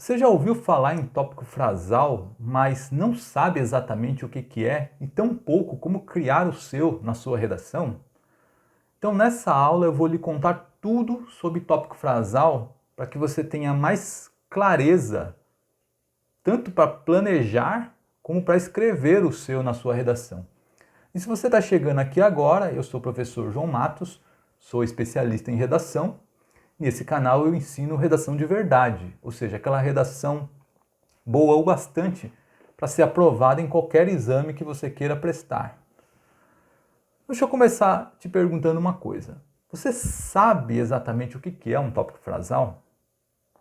Você já ouviu falar em tópico frasal, mas não sabe exatamente o que é e tampouco como criar o seu na sua redação? Então, nessa aula eu vou lhe contar tudo sobre tópico frasal para que você tenha mais clareza, tanto para planejar como para escrever o seu na sua redação. E se você está chegando aqui agora, eu sou o professor João Matos, sou especialista em redação. Nesse canal eu ensino redação de verdade, ou seja, aquela redação boa o bastante para ser aprovada em qualquer exame que você queira prestar. Deixa eu começar te perguntando uma coisa. Você sabe exatamente o que é um tópico frasal?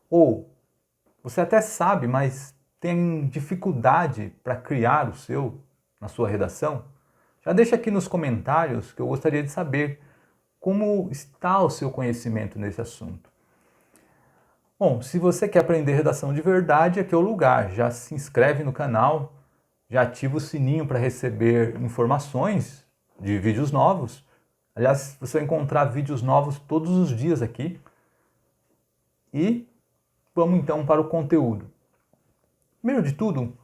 Ou você até sabe, mas tem dificuldade para criar o seu na sua redação? Já deixa aqui nos comentários que eu gostaria de saber como está o seu conhecimento nesse assunto. Bom, se você quer aprender redação de verdade, aqui é o lugar. Já se inscreve no canal, já ativa o sininho para receber informações de vídeos novos. Aliás, você vai encontrar vídeos novos todos os dias aqui. E vamos então para o conteúdo. Primeiro de tudo,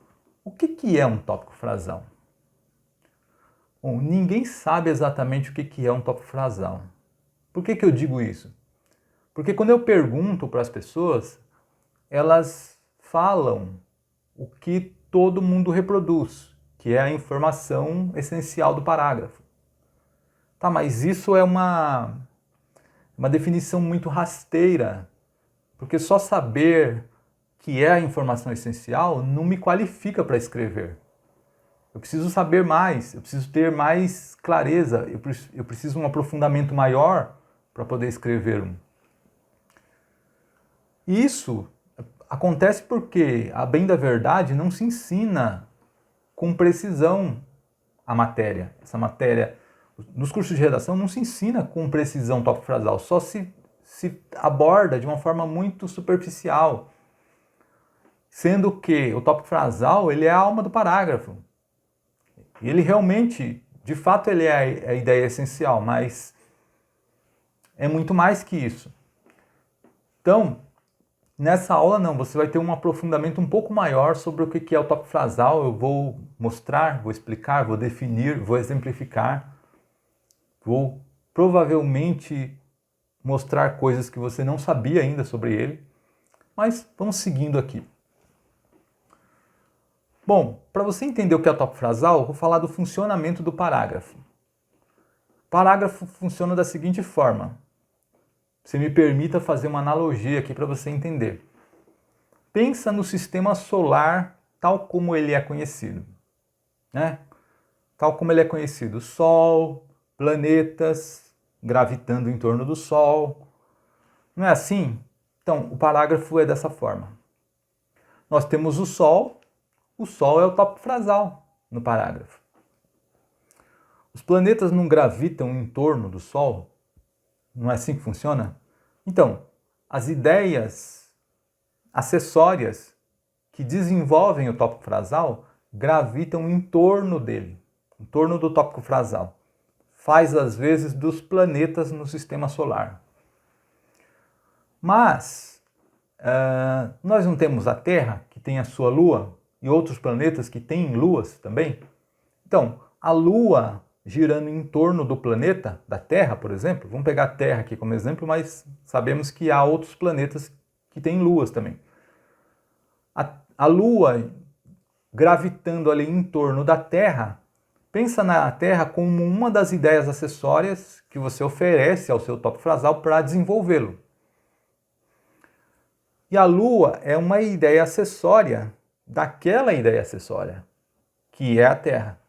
o que é um tópico frasal? Bom, ninguém sabe exatamente o que é um tópico frasal. Por que eu digo isso? Porque quando eu pergunto para as pessoas, elas falam o que todo mundo reproduz, que é a informação essencial do parágrafo. Tá, mas isso é uma definição muito rasteira, porque só saber que é a informação essencial não me qualifica para escrever. Eu preciso saber mais, eu preciso ter mais clareza, eu preciso de um aprofundamento maior para poder escrever um. E isso acontece porque, a bem da verdade, não se ensina com precisão a matéria. Essa matéria, nos cursos de redação, não se ensina com precisão tópico frasal, só se aborda de uma forma muito superficial. Sendo que o tópico frasal, ele é a alma do parágrafo. Ele realmente, de fato, ele é a ideia essencial, mas é muito mais que isso. Então, nessa aula não, você vai ter um aprofundamento um pouco maior sobre o que é o tópico frasal. Eu vou mostrar, vou explicar, vou definir, vou exemplificar. Vou provavelmente mostrar coisas que você não sabia ainda sobre ele. Mas vamos seguindo aqui. Bom, para você entender o que é o tópico frasal, eu vou falar do funcionamento do parágrafo. O parágrafo funciona da seguinte forma. Se me permita fazer uma analogia aqui para você entender. Pensa no sistema solar tal como ele é conhecido, né? Tal como ele é conhecido, Sol, planetas gravitando em torno do Sol. Não é assim? Então, o parágrafo é dessa forma. Nós temos o Sol é o tópico frasal no parágrafo. Os planetas não gravitam em torno do Sol? Não é assim que funciona? Então, as ideias acessórias que desenvolvem o tópico frasal gravitam em torno dele, em torno do tópico frasal. Faz, às vezes, dos planetas no sistema solar. Mas, nós não temos a Terra, que tem a sua Lua, e outros planetas que têm luas também? Então, a Lua girando em torno do planeta, da Terra, por exemplo, vamos pegar a Terra aqui como exemplo, mas sabemos que há outros planetas que têm luas também. A Lua gravitando ali em torno da Terra, pensa na Terra como uma das ideias acessórias que você oferece ao seu tópico frasal para desenvolvê-lo. E a Lua é uma ideia acessória daquela ideia acessória, que é a Terra.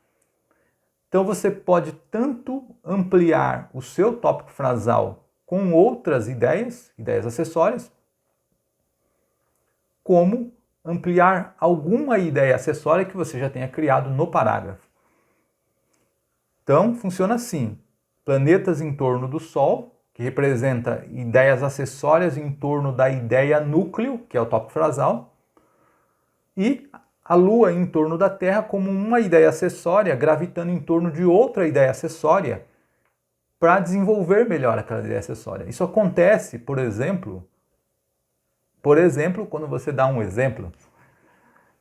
Então você pode tanto ampliar o seu tópico frasal com outras ideias acessórias, como ampliar alguma ideia acessória que você já tenha criado no parágrafo. Então funciona assim: planetas em torno do Sol, que representa ideias acessórias em torno da ideia núcleo, que é o tópico frasal, e a Lua em torno da Terra como uma ideia acessória gravitando em torno de outra ideia acessória para desenvolver melhor aquela ideia acessória. Isso acontece, por exemplo, Por exemplo, quando você dá um exemplo.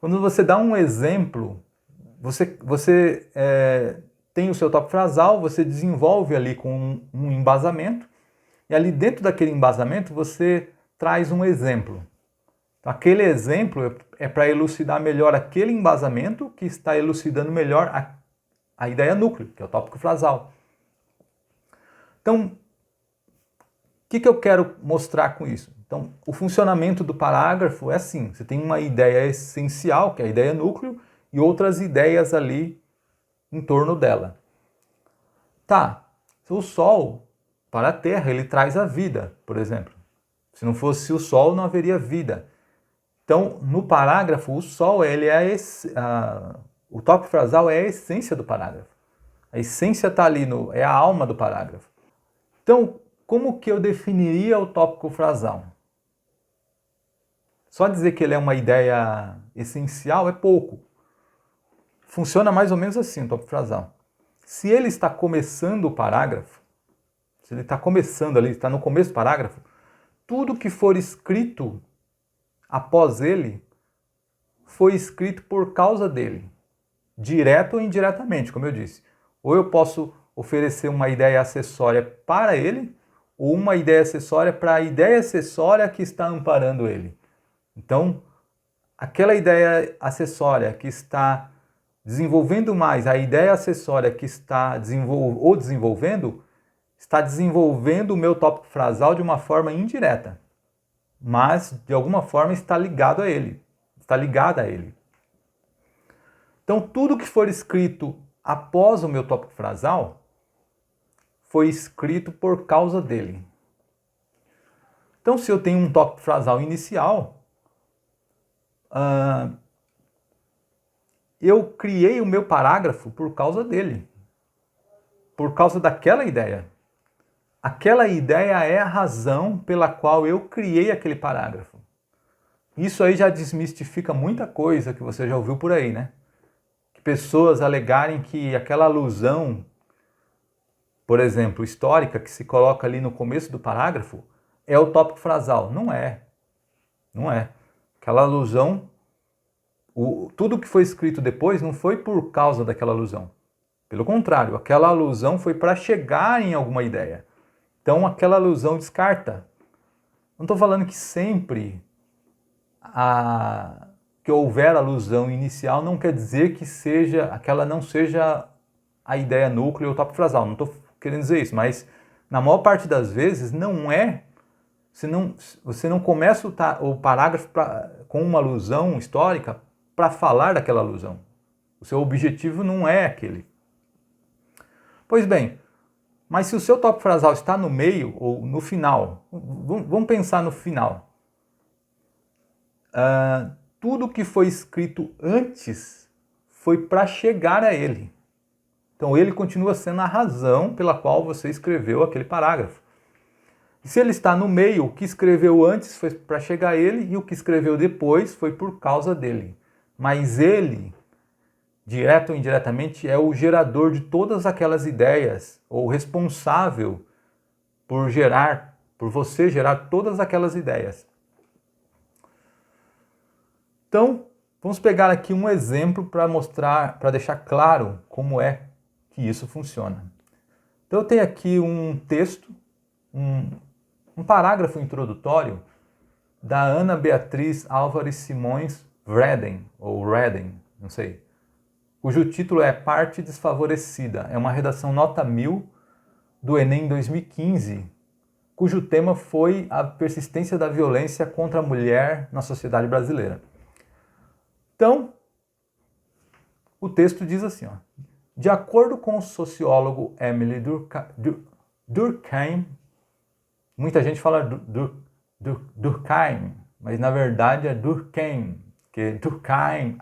Quando você dá um exemplo, você tem o seu tópico frasal, você desenvolve ali com um embasamento, e ali dentro daquele embasamento você traz um exemplo. Então, aquele exemplo é para elucidar melhor aquele embasamento que está elucidando melhor a ideia núcleo, que é o tópico frasal. Então, o que eu quero mostrar com isso? Então, o funcionamento do parágrafo é assim, você tem uma ideia essencial, que é a ideia núcleo, e outras ideias ali em torno dela. Tá, o Sol, para a Terra, ele traz a vida, por exemplo. Se não fosse o Sol, não haveria vida. Então, no parágrafo, o Sol, o tópico frasal é a essência do parágrafo. A essência está ali, é a alma do parágrafo. Então, como que eu definiria o tópico frasal? Só dizer que ele é uma ideia essencial é pouco. Funciona mais ou menos assim, o tópico frasal. Se ele está começando o parágrafo, se ele está começando ali, está no começo do parágrafo, tudo que for escrito após ele foi escrito por causa dele, direto ou indiretamente, como eu disse. Ou eu posso oferecer uma ideia acessória para ele, ou uma ideia acessória para a ideia acessória que está amparando ele. Então, aquela ideia acessória que está desenvolvendo mais, a ideia acessória que está desenvolvendo, está desenvolvendo o meu tópico frasal de uma forma indireta, mas de alguma forma está ligado a ele, está ligada a ele. Então, tudo que for escrito após o meu tópico frasal foi escrito por causa dele. Então, se eu tenho um tópico frasal inicial, eu criei o meu parágrafo por causa dele, por causa daquela ideia. Aquela ideia é a razão pela qual eu criei aquele parágrafo. Isso aí já desmistifica muita coisa que você já ouviu por aí, né? Que pessoas alegarem que aquela alusão, por exemplo, histórica, que se coloca ali no começo do parágrafo, é o tópico frasal. Não é. Não é. Aquela alusão, tudo que foi escrito depois não foi por causa daquela alusão. Pelo contrário, aquela alusão foi para chegar em alguma ideia. Então, aquela alusão descarta. Não estou falando que sempre que houver alusão inicial não quer dizer que aquela não seja a ideia núcleo ou o tópico frasal. Não estou querendo dizer isso, mas na maior parte das vezes não é. Você não começa o parágrafo com uma alusão histórica para falar daquela alusão. O seu objetivo não é aquele. Pois bem, mas se o seu tópico frasal está no meio ou no final, vamos pensar no final. Tudo que foi escrito antes foi para chegar a ele. Então ele continua sendo a razão pela qual você escreveu aquele parágrafo. E se ele está no meio, o que escreveu antes foi para chegar a ele e o que escreveu depois foi por causa dele. Mas ele, direto ou indiretamente, é o gerador de todas aquelas ideias, ou responsável por você gerar todas aquelas ideias. Então, vamos pegar aqui um exemplo para mostrar, para deixar claro como é que isso funciona. Então, eu tenho aqui um texto, um parágrafo introdutório da Ana Beatriz Álvares Simões Vreden, ou Reden, não sei, cujo título é Parte Desfavorecida. É uma redação nota 1000 do Enem 2015, cujo tema foi a persistência da violência contra a mulher na sociedade brasileira. Então, o texto diz assim, ó, de acordo com o sociólogo Emile Durkheim, muita gente fala Durkheim, mas na verdade é Durkheim, que Durkheim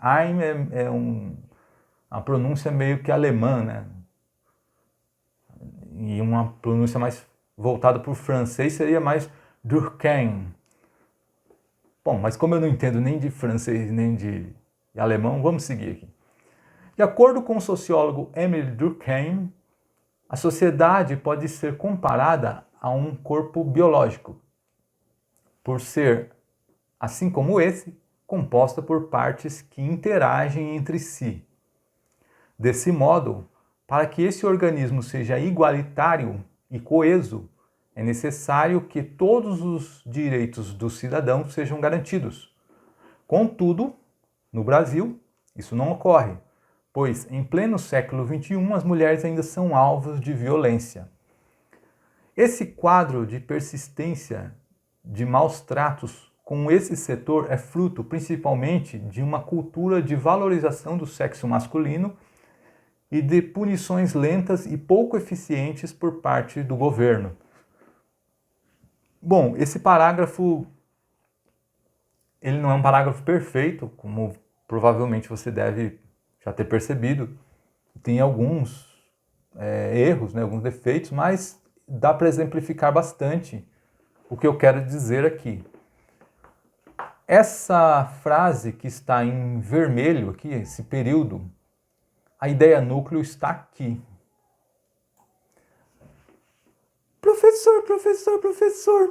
é uma pronúncia meio que alemã, né? E uma pronúncia mais voltada para o francês seria mais Durkheim. Bom, mas como eu não entendo nem de francês nem de alemão, vamos seguir aqui. De acordo com o sociólogo Emile Durkheim, a sociedade pode ser comparada a um corpo biológico, por ser assim como esse, composta por partes que interagem entre si. Desse modo, para que esse organismo seja igualitário e coeso, é necessário que todos os direitos do cidadão sejam garantidos. Contudo, no Brasil, isso não ocorre, pois em pleno século XXI as mulheres ainda são alvos de violência. Esse quadro de persistência de maus tratos com esse setor é fruto principalmente de uma cultura de valorização do sexo masculino e de punições lentas e pouco eficientes por parte do governo. Bom, esse parágrafo, ele não é um parágrafo perfeito, como provavelmente você deve já ter percebido. Tem alguns erros, né, alguns defeitos, mas dá para exemplificar bastante o que eu quero dizer aqui. Essa frase que está em vermelho aqui, esse período, a ideia núcleo está aqui. Professor,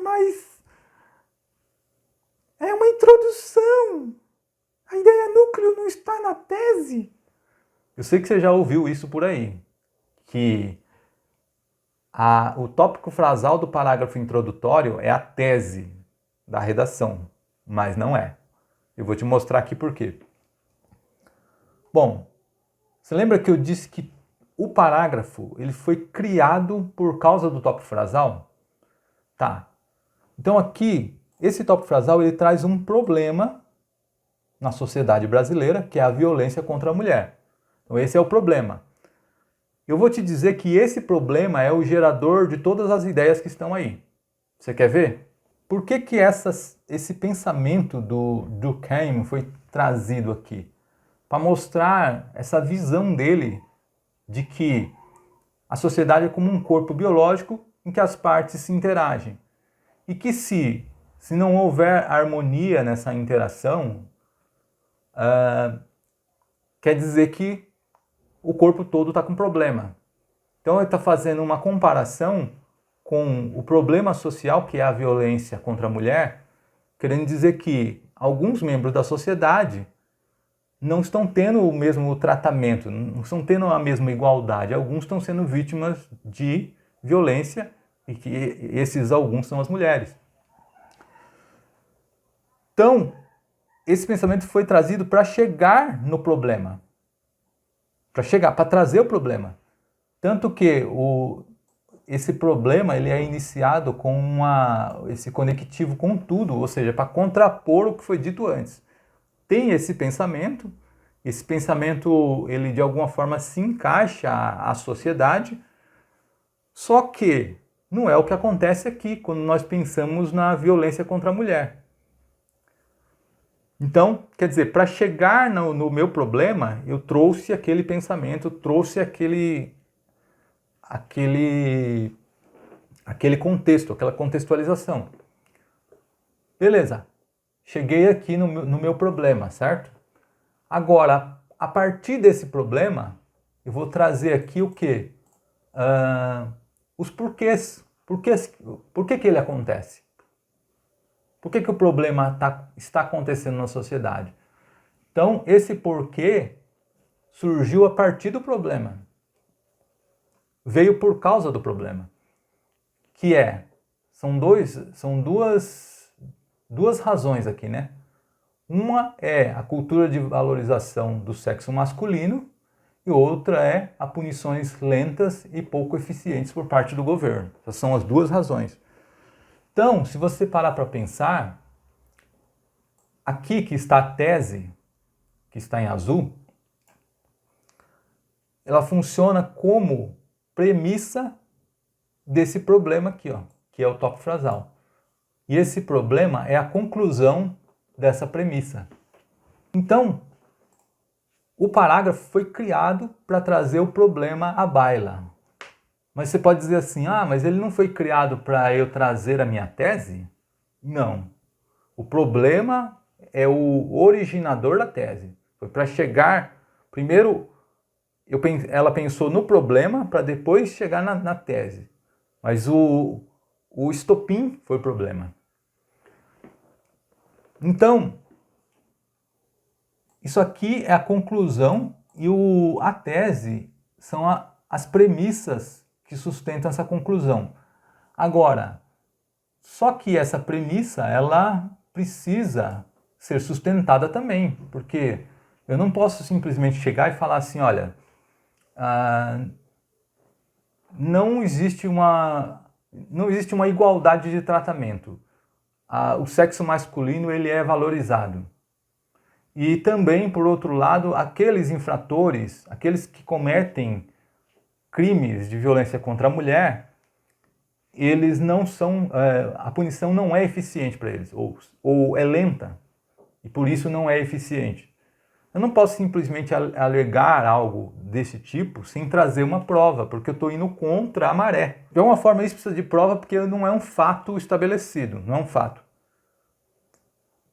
mas é uma introdução. A ideia núcleo não está na tese. Eu sei que você já ouviu isso por aí, que o tópico frasal do parágrafo introdutório é a tese da redação, mas não é. Eu vou te mostrar aqui por quê. Bom, você lembra que eu disse que o parágrafo ele foi criado por causa do tópico frasal? Tá. Então aqui, esse tópico frasal ele traz um problema na sociedade brasileira, que é a violência contra a mulher. Então esse é o problema. Eu vou te dizer que esse problema é o gerador de todas as ideias que estão aí. Você quer ver? Por que esse pensamento do Durkheim foi trazido aqui? Para mostrar essa visão dele de que a sociedade é como um corpo biológico em que as partes se interagem. E que se não houver harmonia nessa interação, quer dizer que o corpo todo está com problema. Então ele está fazendo uma comparação com o problema social, que é a violência contra a mulher, querendo dizer que alguns membros da sociedade não estão tendo o mesmo tratamento, não estão tendo a mesma igualdade. Alguns estão sendo vítimas de violência e que esses alguns são as mulheres. Então, esse pensamento foi trazido para chegar no problema. Para trazer o problema. Tanto que esse problema ele é iniciado com esse conectivo com tudo, ou seja, para contrapor o que foi dito antes. Tem esse pensamento ele de alguma forma se encaixa à sociedade, só que não é o que acontece aqui quando nós pensamos na violência contra a mulher. Então, quer dizer, para chegar no meu problema, eu trouxe aquele pensamento, trouxe aquele contexto, aquela contextualização. Beleza, cheguei aqui no meu problema, certo? Agora, a partir desse problema, eu vou trazer aqui o quê? Os porquês. Por que ele acontece? Por que o problema está acontecendo na sociedade? Então, esse porquê surgiu a partir do problema. Veio por causa do problema. Que são duas razões aqui, né? Uma é a cultura de valorização do sexo masculino e outra é as punições lentas e pouco eficientes por parte do governo. Essas são as duas razões. Então, se você parar para pensar, aqui que está a tese, que está em azul, ela funciona como premissa desse problema aqui, ó, que é o tópico frasal. E esse problema é a conclusão dessa premissa. Então, o parágrafo foi criado para trazer o problema à baila. Mas você pode dizer assim, mas ele não foi criado para eu trazer a minha tese? Não. O problema é o originador da tese. Foi para chegar... Primeiro, ela pensou no problema para depois chegar na tese. Mas o estopim foi o problema. Então, isso aqui é a conclusão e a tese são as premissas que sustentam essa conclusão. Agora, só que essa premissa, ela precisa ser sustentada também, porque eu não posso simplesmente chegar e falar assim, olha, não existe uma igualdade de tratamento. O sexo masculino ele é valorizado. E também, por outro lado, aqueles infratores, aqueles que cometem crimes de violência contra a mulher, eles não são, a punição não é eficiente para eles, ou é lenta, e por isso não é eficiente. Eu não posso simplesmente alegar algo desse tipo sem trazer uma prova, porque eu estou indo contra a maré. De alguma forma isso precisa de prova porque não é um fato estabelecido, não é um fato.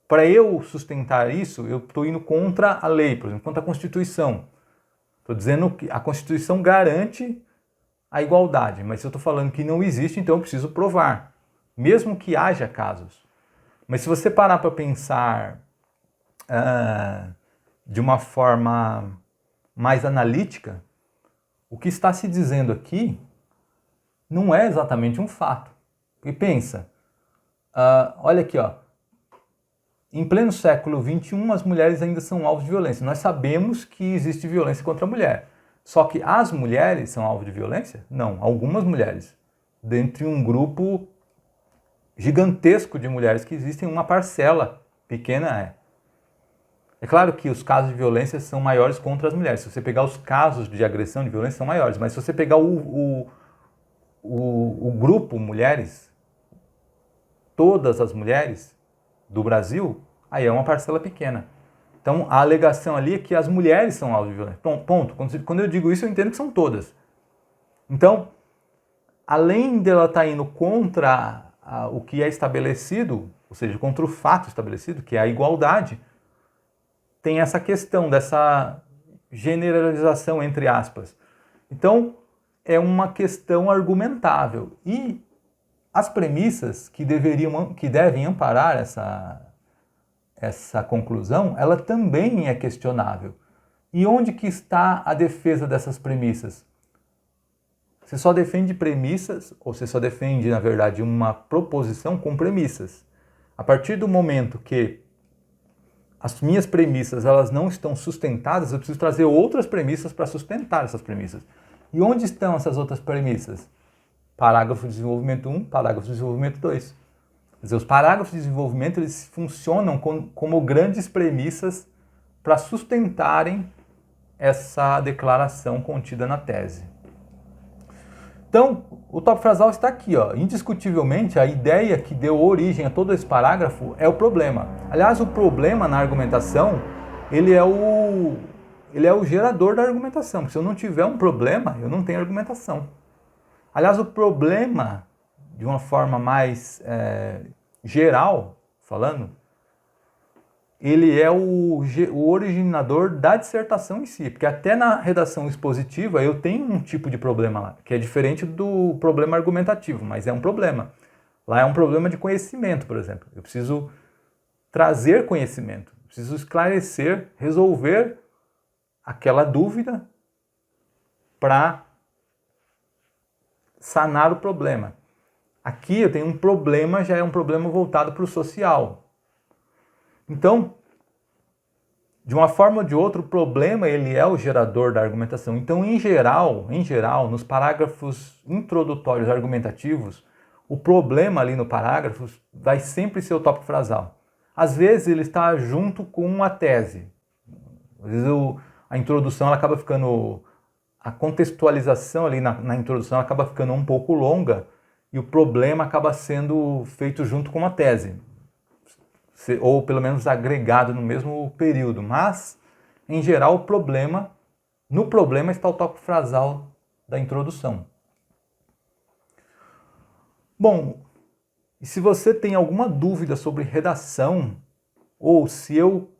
Para eu sustentar isso, eu estou indo contra a lei, por exemplo, contra a Constituição. Estou dizendo que a Constituição garante a igualdade, mas se eu estou falando que não existe, então eu preciso provar, mesmo que haja casos. Mas se você parar para pensar de uma forma mais analítica, o que está se dizendo aqui não é exatamente um fato. Porque pensa, olha aqui, ó, em pleno século XXI as mulheres ainda são alvo de violência. Nós sabemos que existe violência contra a mulher. Só que as mulheres são alvo de violência? Não, algumas mulheres. Dentre um grupo gigantesco de mulheres que existem, uma parcela pequena é. É claro que os casos de violência são maiores contra as mulheres. Se você pegar os casos de agressão de violência, são maiores. Mas se você pegar o grupo mulheres, todas as mulheres do Brasil, aí é uma parcela pequena. Então, a alegação ali é que as mulheres são alvo de violência. Ponto. Quando eu digo isso, eu entendo que são todas. Então, além dela estar indo contra o que é estabelecido, ou seja, contra o fato estabelecido, que é a igualdade, tem essa questão dessa generalização, entre aspas. Então, é uma questão argumentável. E as premissas que devem amparar essa conclusão, ela também é questionável. E onde que está a defesa dessas premissas? Você só defende premissas, ou você só defende, na verdade, uma proposição com premissas. A partir do momento que as minhas premissas elas não estão sustentadas, eu preciso trazer outras premissas para sustentar essas premissas. E onde estão essas outras premissas? Parágrafo de desenvolvimento 1, parágrafo de desenvolvimento 2. Quer dizer, os parágrafos de desenvolvimento eles funcionam como grandes premissas para sustentarem essa declaração contida na tese. Então, o tópico frasal está aqui, ó. Indiscutivelmente, a ideia que deu origem a todo esse parágrafo é o problema. Aliás, o problema na argumentação, ele é o gerador da argumentação. Porque se eu não tiver um problema, eu não tenho argumentação. Aliás, o problema, de uma forma mais geral, falando, ele é o originador da dissertação em si, porque até na redação expositiva eu tenho um tipo de problema lá, que é diferente do problema argumentativo, mas é um problema. Lá é um problema de conhecimento, por exemplo. Eu preciso trazer conhecimento, preciso esclarecer, resolver aquela dúvida para sanar o problema. Aqui eu tenho um problema, já é um problema voltado para o social. Então, de uma forma ou de outra, o problema ele é o gerador da argumentação. Então, em geral, nos parágrafos introdutórios argumentativos, o problema ali no parágrafo vai sempre ser o tópico frasal. Às vezes ele está junto com a tese. Às vezes a introdução ela acaba ficando... A contextualização ali na introdução ela acaba ficando um pouco longa e o problema acaba sendo feito junto com a tese. Ou pelo menos agregado no mesmo período, mas, em geral, no problema está o tópico frasal da introdução. Bom, e se você tem alguma dúvida sobre redação, ou se eu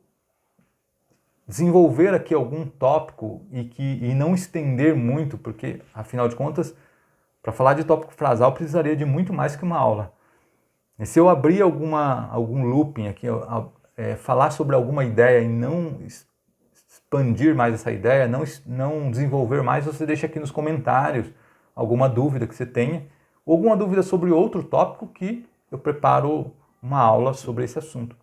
desenvolver aqui algum tópico e não estender muito, porque, afinal de contas, para falar de tópico frasal precisaria de muito mais que uma aula. E se eu abrir algum looping aqui, falar sobre alguma ideia e não expandir mais essa ideia, não desenvolver mais, você deixa aqui nos comentários alguma dúvida que você tenha, ou alguma dúvida sobre outro tópico que eu preparo uma aula sobre esse assunto.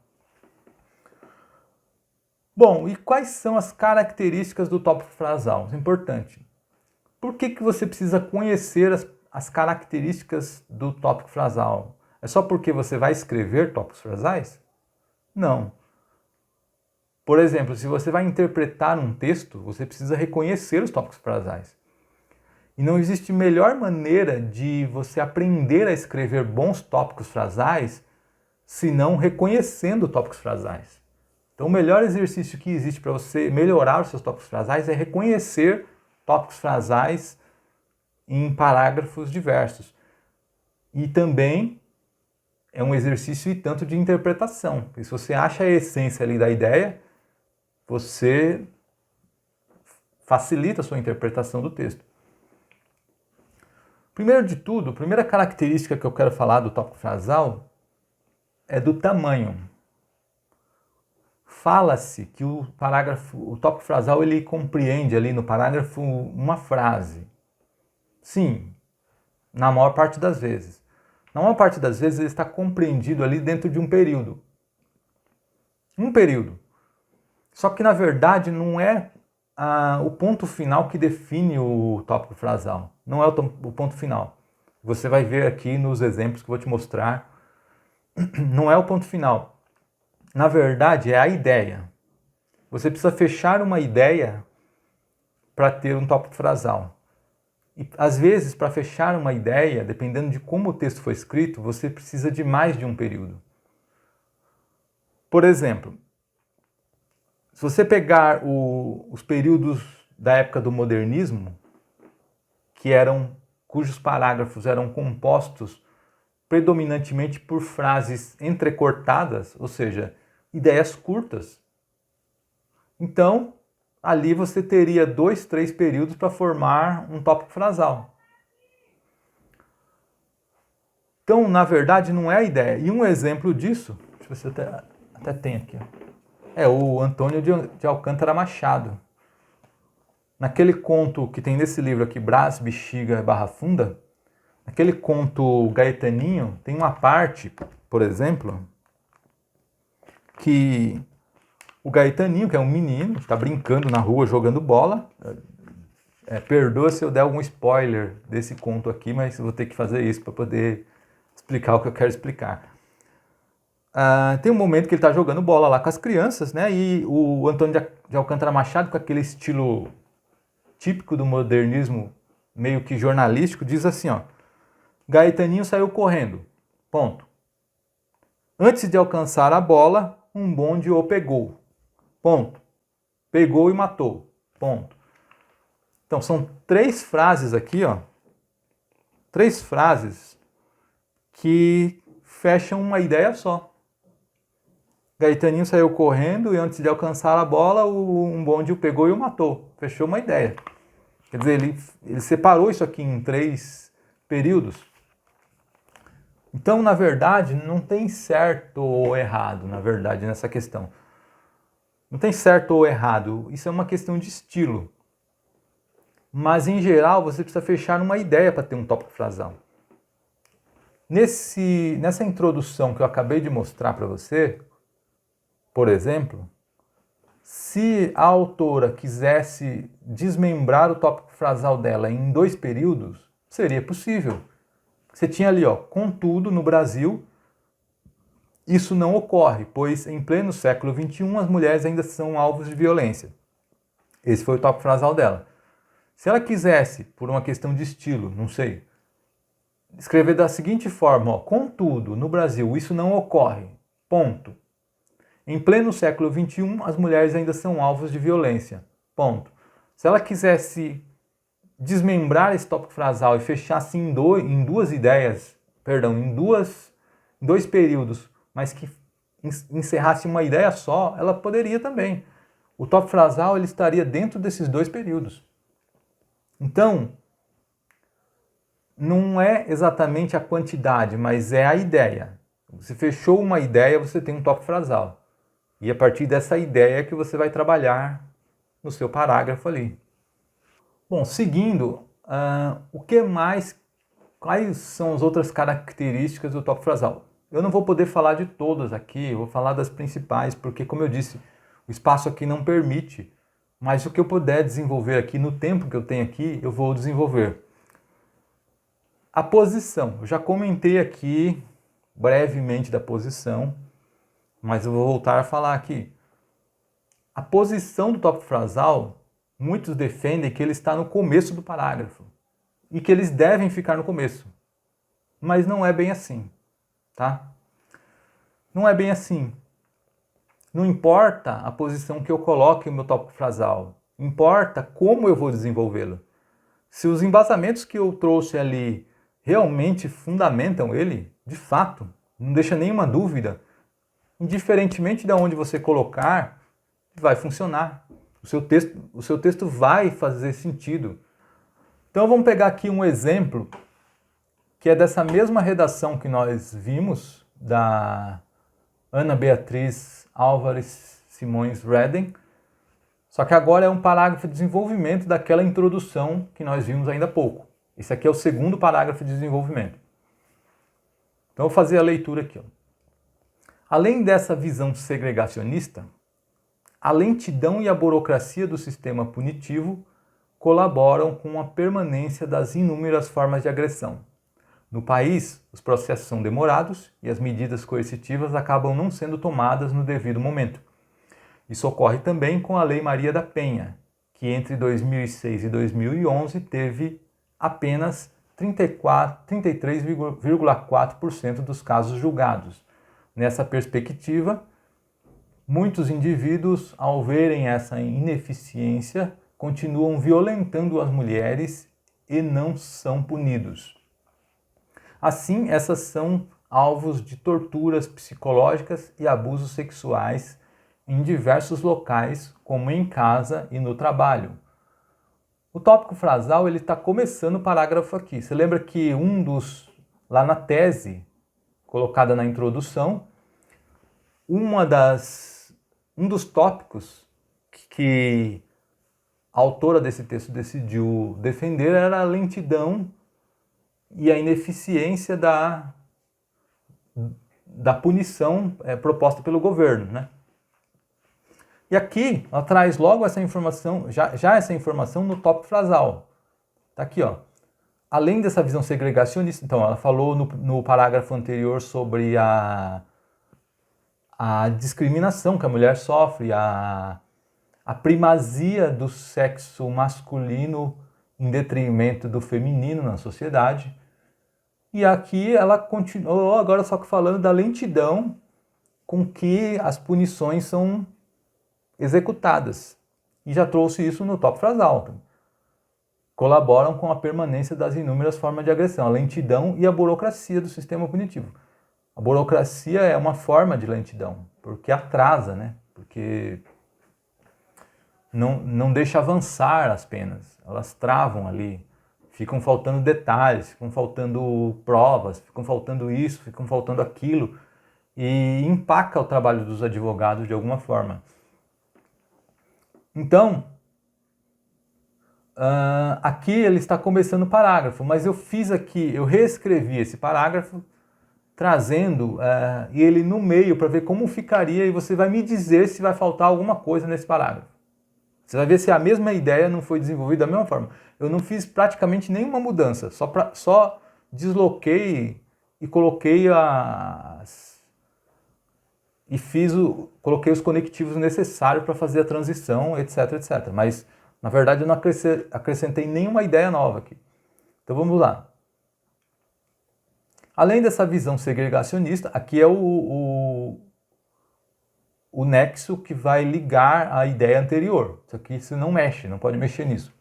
Bom, e quais são as características do tópico frasal? Importante. Por que você precisa conhecer as características do tópico frasal? É só porque você vai escrever tópicos frasais? Não. Por exemplo, se você vai interpretar um texto, você precisa reconhecer os tópicos frasais. E não existe melhor maneira de você aprender a escrever bons tópicos frasais senão reconhecendo tópicos frasais. Então, o melhor exercício que existe para você melhorar os seus tópicos frasais é reconhecer tópicos frasais em parágrafos diversos. E também é um exercício e tanto de interpretação. Porque se você acha a essência ali da ideia, você facilita a sua interpretação do texto. Primeiro de tudo, a primeira característica que eu quero falar do tópico frasal é do tamanho. Fala-se que o tópico frasal, ele compreende ali no parágrafo uma frase. Sim, na maior parte das vezes. Na maior parte das vezes ele está compreendido ali dentro de um período. Um período. Só que na verdade não é o ponto final que define o tópico frasal. Não é o ponto final. Você vai ver aqui nos exemplos que eu vou te mostrar. Não é o ponto final. Na verdade, é a ideia. Você precisa fechar uma ideia para ter um tópico frasal. E, às vezes, para fechar uma ideia, dependendo de como o texto foi escrito, você precisa de mais de um período. Por exemplo, se você pegar os períodos da época do modernismo, cujos parágrafos eram compostos predominantemente por frases entrecortadas, ou seja, ideias curtas. Então, ali você teria 2, 3 períodos para formar um tópico frasal. Então, na verdade, não é a ideia. E um exemplo disso, deixa eu ver se eu até tem aqui, é o Antônio de Alcântara Machado. Naquele conto que tem nesse livro aqui, Brás, Bexiga, Barra Funda, naquele conto Gaetaninho, tem uma parte, por exemplo, que o Gaetaninho, que é um menino, está brincando na rua, jogando bola. Perdoa se eu der algum spoiler desse conto aqui, mas eu vou ter que fazer isso para poder explicar o que eu quero explicar. Tem um momento que ele está jogando bola lá com as crianças, né? E o Antônio de Alcântara Machado, com aquele estilo típico do modernismo, meio que jornalístico, diz assim, ó: Gaetaninho saiu correndo, ponto. Antes de alcançar a bola, um bonde o pegou, ponto. Pegou e matou, ponto. Então, são 3 frases aqui, ó. 3 frases que fecham uma ideia só. Gaetaninho saiu correndo e antes de alcançar a bola, um bonde o pegou e o matou. Fechou uma ideia. Quer dizer, ele separou isso aqui em 3 períodos. Então, na verdade, não tem certo ou errado, na verdade, nessa questão. Não tem certo ou errado. Isso é uma questão de estilo. Mas, em geral, você precisa fechar uma ideia para ter um tópico frasal. Nessa introdução que eu acabei de mostrar para você, por exemplo, se a autora quisesse desmembrar o tópico frasal dela em 2 períodos, seria possível. Você tinha ali, ó, contudo, no Brasil, isso não ocorre, pois em pleno século XXI as mulheres ainda são alvos de violência. Esse foi o tópico frasal dela. Se ela quisesse, por uma questão de estilo, não sei, escrever da seguinte forma, ó: contudo, no Brasil isso não ocorre, ponto. Em pleno século XXI, as mulheres ainda são alvos de violência, ponto. Se ela quisesse desmembrar esse tópico frasal e fechasse em 2 ideias, perdão, em 2 períodos, mas que encerrasse uma ideia só, ela poderia também. O tópico frasal ele estaria dentro desses 2 períodos. Então, não é exatamente a quantidade, mas é a ideia. Você fechou uma ideia, você tem um tópico frasal. E a partir dessa ideia que você vai trabalhar no seu parágrafo ali. Bom, seguindo, o que mais, quais são as outras características do tópico frasal? Eu não vou poder falar de todas aqui, eu vou falar das principais, porque como eu disse, o espaço aqui não permite, mas o que eu puder desenvolver aqui no tempo que eu tenho aqui, eu vou desenvolver. A posição, eu já comentei aqui brevemente da posição, mas eu vou voltar a falar aqui. A posição do tópico frasal, muitos defendem que ele está no começo do parágrafo e que eles devem ficar no começo. Mas não é bem assim, tá? Não é bem assim. Não importa a posição que eu coloque no meu tópico frasal, importa como eu vou desenvolvê-lo. Se os embasamentos que eu trouxe ali realmente fundamentam ele, de fato, não deixa nenhuma dúvida, indiferentemente de onde você colocar, vai funcionar. O seu texto vai fazer sentido. Então vamos pegar aqui um exemplo que é dessa mesma redação que nós vimos, da Ana Beatriz Álvares Simões Redden, só que agora é um parágrafo de desenvolvimento daquela introdução que nós vimos ainda há pouco. Esse aqui é o segundo parágrafo de desenvolvimento. Então eu vou fazer a leitura aqui. Além dessa visão segregacionista, a lentidão e a burocracia do sistema punitivo colaboram com a permanência das inúmeras formas de agressão. No país, os processos são demorados e as medidas coercitivas acabam não sendo tomadas no devido momento. Isso ocorre também com a Lei Maria da Penha, que entre 2006 e 2011 teve apenas 33,4% dos casos julgados. Nessa perspectiva, muitos indivíduos, ao verem essa ineficiência, continuam violentando as mulheres e não são punidos. Assim, essas são alvos de torturas psicológicas e abusos sexuais em diversos locais, como em casa e no trabalho. O tópico frasal ele está começando o parágrafo aqui. Você lembra que lá na tese, colocada na introdução, um dos tópicos que a autora desse texto decidiu defender era a lentidão e a ineficiência da punição proposta pelo governo, né? E aqui ela traz logo essa informação, já essa informação no tópico frasal. Tá aqui, ó. Além dessa visão segregacionista, então ela falou no parágrafo anterior sobre a discriminação que a mulher sofre, a primazia do sexo masculino em detrimento do feminino na sociedade. E aqui ela continuou agora só que falando da lentidão com que as punições são executadas. E já trouxe isso no tópico frasal. Colaboram com a permanência das inúmeras formas de agressão, a lentidão e a burocracia do sistema punitivo. A burocracia é uma forma de lentidão, porque atrasa, né? Porque não deixa avançar as penas, elas travam ali. Ficam faltando detalhes, ficam faltando provas, ficam faltando isso, ficam faltando aquilo. E empaca o trabalho dos advogados de alguma forma. Então, aqui ele está começando o parágrafo, mas eu reescrevi esse parágrafo, trazendo ele no meio para ver como ficaria e você vai me dizer se vai faltar alguma coisa nesse parágrafo. Você vai ver se a mesma ideia não foi desenvolvida da mesma forma. Eu não fiz praticamente nenhuma mudança, só desloquei e coloquei coloquei os conectivos necessários para fazer a transição, etc, etc. Mas, na verdade, eu não acrescentei nenhuma ideia nova aqui. Então, vamos lá. Além dessa visão segregacionista, aqui é o nexo que vai ligar a ideia anterior. Isso aqui você não mexe, não pode mexer nisso.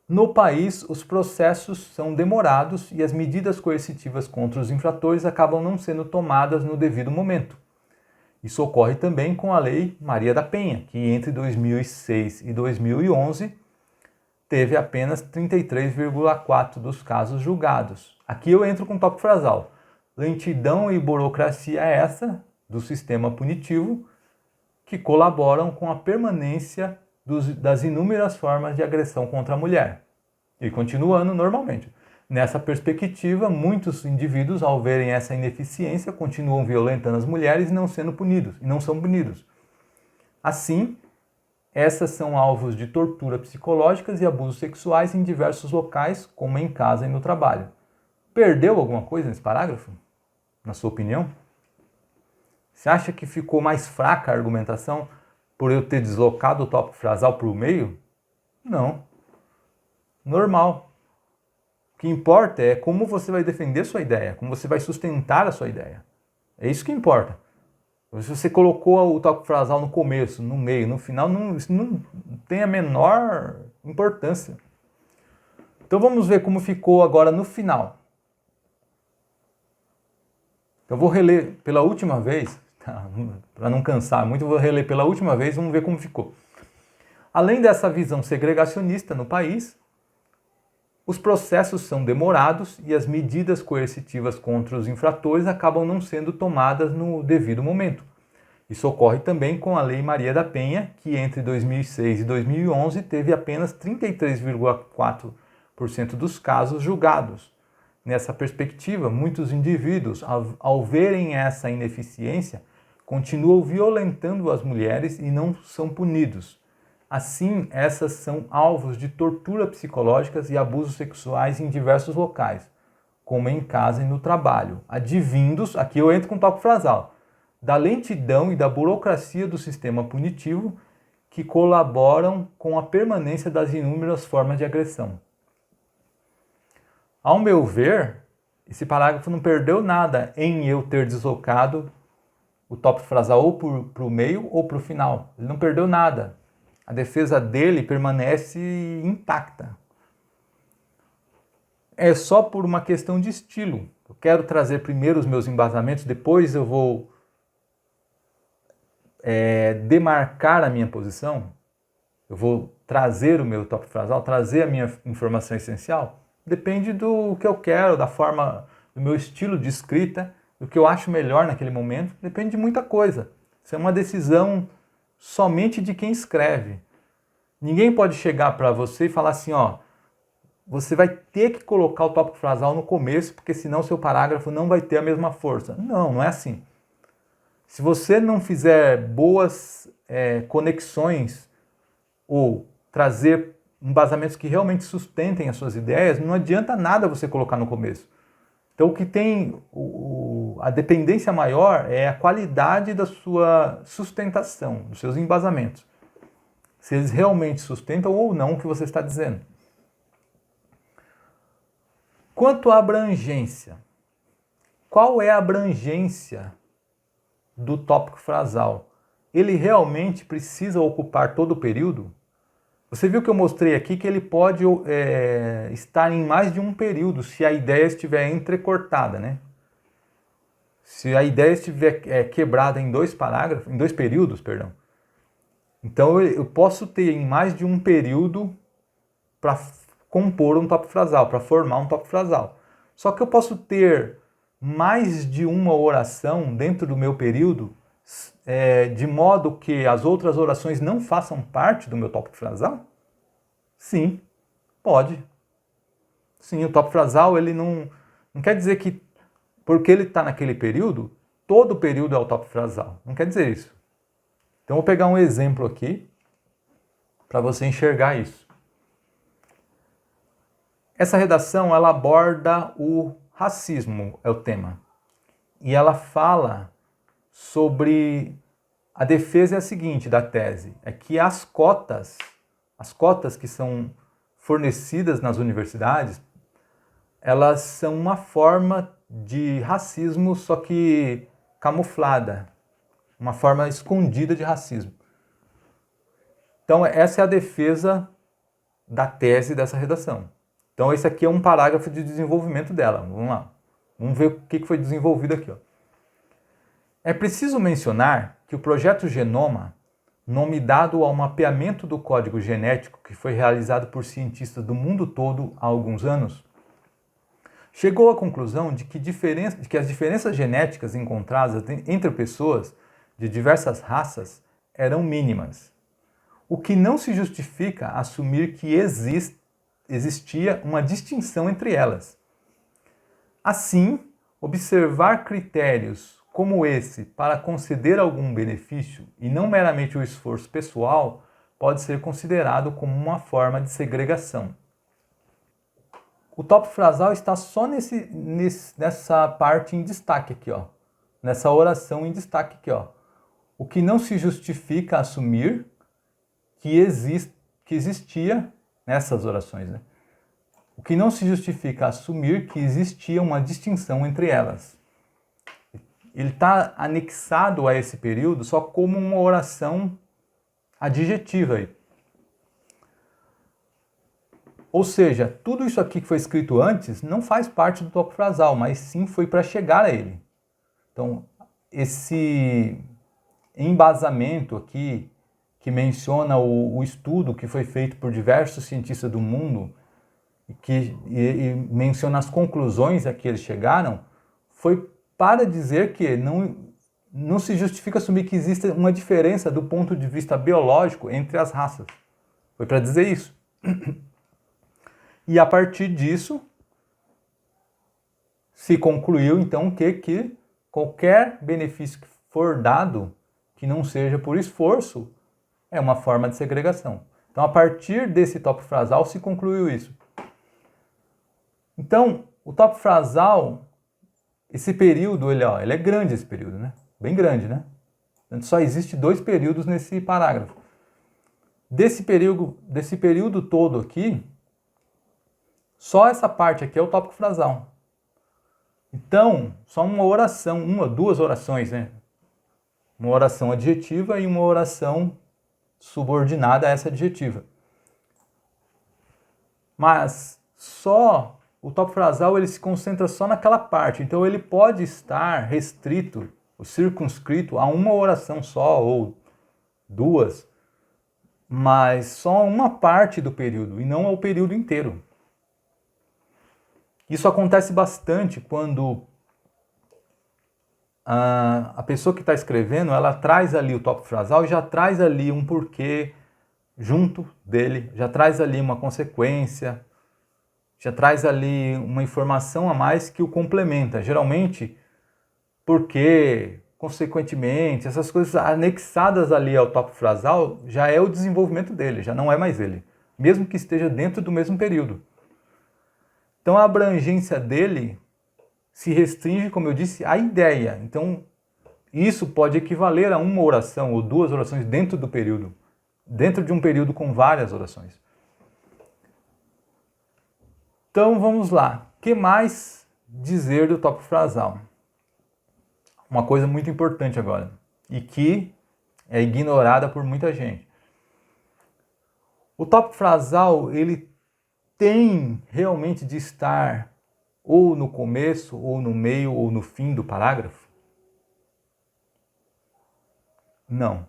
No país, os processos são demorados e as medidas coercitivas contra os infratores acabam não sendo tomadas no devido momento. Isso ocorre também com a Lei Maria da Penha, que entre 2006 e 2011 teve apenas 33,4% dos casos julgados. Aqui eu entro com o tópico frasal. Lentidão e burocracia é essa, do sistema punitivo que colaboram com a permanência das inúmeras formas de agressão contra a mulher. E continuando normalmente. Nessa perspectiva, muitos indivíduos, ao verem essa ineficiência, continuam violentando as mulheres e não são punidos. Assim, essas são alvos de tortura psicológicas e abusos sexuais em diversos locais, como em casa e no trabalho. Perdeu alguma coisa nesse parágrafo? Na sua opinião? Você acha que ficou mais fraca a argumentação por eu ter deslocado o tópico frasal para o meio? Não. Normal. O que importa é como você vai defender sua ideia, como você vai sustentar a sua ideia. É isso que importa. Se você colocou o tópico frasal no começo, no meio, no final, isso não tem a menor importância. Então vamos ver como ficou agora no final. Eu vou reler pela última vez, tá? Para não cansar muito, eu vou reler pela última vez, vamos ver como ficou. Além dessa visão segregacionista no país, os processos são demorados e as medidas coercitivas contra os infratores acabam não sendo tomadas no devido momento. Isso ocorre também com a Lei Maria da Penha, que entre 2006 e 2011 teve apenas 33,4% dos casos julgados. Nessa perspectiva, muitos indivíduos, ao verem essa ineficiência, continuam violentando as mulheres e não são punidos. Assim, essas são alvos de tortura psicológicas e abusos sexuais em diversos locais, como em casa e no trabalho, advindos, aqui eu entro com o tópico frasal, da lentidão e da burocracia do sistema punitivo que colaboram com a permanência das inúmeras formas de agressão. Ao meu ver, esse parágrafo não perdeu nada em eu ter deslocado o tópico frasal ou para o meio ou para o final. Ele não perdeu nada. A defesa dele permanece intacta. É só por uma questão de estilo. Eu quero trazer primeiro os meus embasamentos, depois eu vou demarcar a minha posição. Eu vou trazer o meu tópico frasal, trazer a minha informação essencial. Depende do que eu quero, da forma, do meu estilo de escrita, do que eu acho melhor naquele momento. Depende de muita coisa. Isso é uma decisão somente de quem escreve. Ninguém pode chegar para você e falar assim, ó, você vai ter que colocar o tópico frasal no começo, porque senão seu parágrafo não vai ter a mesma força. Não, não é assim. Se você não fizer boas conexões ou trazer embasamentos que realmente sustentem as suas ideias, não adianta nada você colocar no começo. Então o que tem a dependência maior é a qualidade da sua sustentação, dos seus embasamentos. Se eles realmente sustentam ou não o que você está dizendo. Quanto à abrangência, qual é a abrangência do tópico frasal? Ele realmente precisa ocupar todo o período? Você viu que eu mostrei aqui que ele pode estar em mais de um período, se a ideia estiver entrecortada, né? Se a ideia estiver quebrada em dois períodos, perdão. Então eu posso ter em mais de um período para compor um tópico frasal, para formar um tópico frasal. Só que eu posso ter mais de uma oração dentro do meu período, de modo que as outras orações não façam parte do meu tópico frasal? Sim, pode. Sim, o tópico frasal ele não quer dizer que porque ele está naquele período, todo o período é o tópico frasal. Não quer dizer isso. Então eu vou pegar um exemplo aqui para você enxergar isso. Essa redação ela aborda o racismo, é o tema. E ela fala sobre a defesa é a seguinte da tese, é que as cotas que são fornecidas nas universidades, elas são uma forma de racismo, só que camuflada, uma forma escondida de racismo. Então essa é a defesa da tese dessa redação. Então esse aqui é um parágrafo de desenvolvimento dela. Vamos lá. Vamos ver o que foi desenvolvido aqui. Ó. É preciso mencionar que o projeto Genoma, nome dado ao mapeamento do código genético que foi realizado por cientistas do mundo todo há alguns anos, chegou à conclusão de que as diferenças genéticas encontradas entre pessoas de diversas raças eram mínimas, o que não se justifica assumir que existia uma distinção entre elas. Assim, observar critérios como esse para conceder algum benefício e não meramente o esforço pessoal pode ser considerado como uma forma de segregação. O tópico frasal está só nessa parte em destaque aqui, ó. Nessa oração em destaque aqui, ó. O que não se justifica assumir que existia nessas orações, né? O que não se justifica assumir que existia uma distinção entre elas. Ele está anexado a esse período só como uma oração adjetiva aí. Ou seja, tudo isso aqui que foi escrito antes não faz parte do tópico frasal, mas sim foi para chegar a ele. Então, esse embasamento aqui, que menciona o estudo que foi feito por diversos cientistas do mundo, e menciona as conclusões a que eles chegaram, foi para dizer que não se justifica assumir que existe uma diferença do ponto de vista biológico entre as raças. Foi para dizer isso. E a partir disso, se concluiu então que qualquer benefício que for dado, que não seja por esforço, é uma forma de segregação. Então, a partir desse tópico frasal, se concluiu isso. Então, o tópico frasal, esse período, ele é grande, esse período, né? Bem grande, né? Só existe 2 períodos nesse parágrafo. Desse período todo aqui, só essa parte aqui é o tópico frasal. Então, só uma oração, 2 orações, né? Uma oração adjetiva e uma oração subordinada a essa adjetiva. Mas só o tópico frasal ele se concentra só naquela parte. Então ele pode estar restrito, ou circunscrito a uma oração só ou 2, mas só uma parte do período e não ao período inteiro. Isso acontece bastante quando a pessoa que está escrevendo, ela traz ali o tópico frasal e já traz ali um porquê junto dele, já traz ali uma consequência, já traz ali uma informação a mais que o complementa. Geralmente, porque, consequentemente, essas coisas anexadas ali ao tópico frasal já é o desenvolvimento dele, já não é mais ele, mesmo que esteja dentro do mesmo período. Então a abrangência dele se restringe, como eu disse, à ideia. Então isso pode equivaler a uma oração ou 2 orações dentro do período, dentro de um período com várias orações. Então vamos lá. O que mais dizer do tópico frasal? Uma coisa muito importante agora, e que é ignorada por muita gente. O tópico frasal, ele tem realmente de estar ou no começo, ou no meio, ou no fim do parágrafo? Não.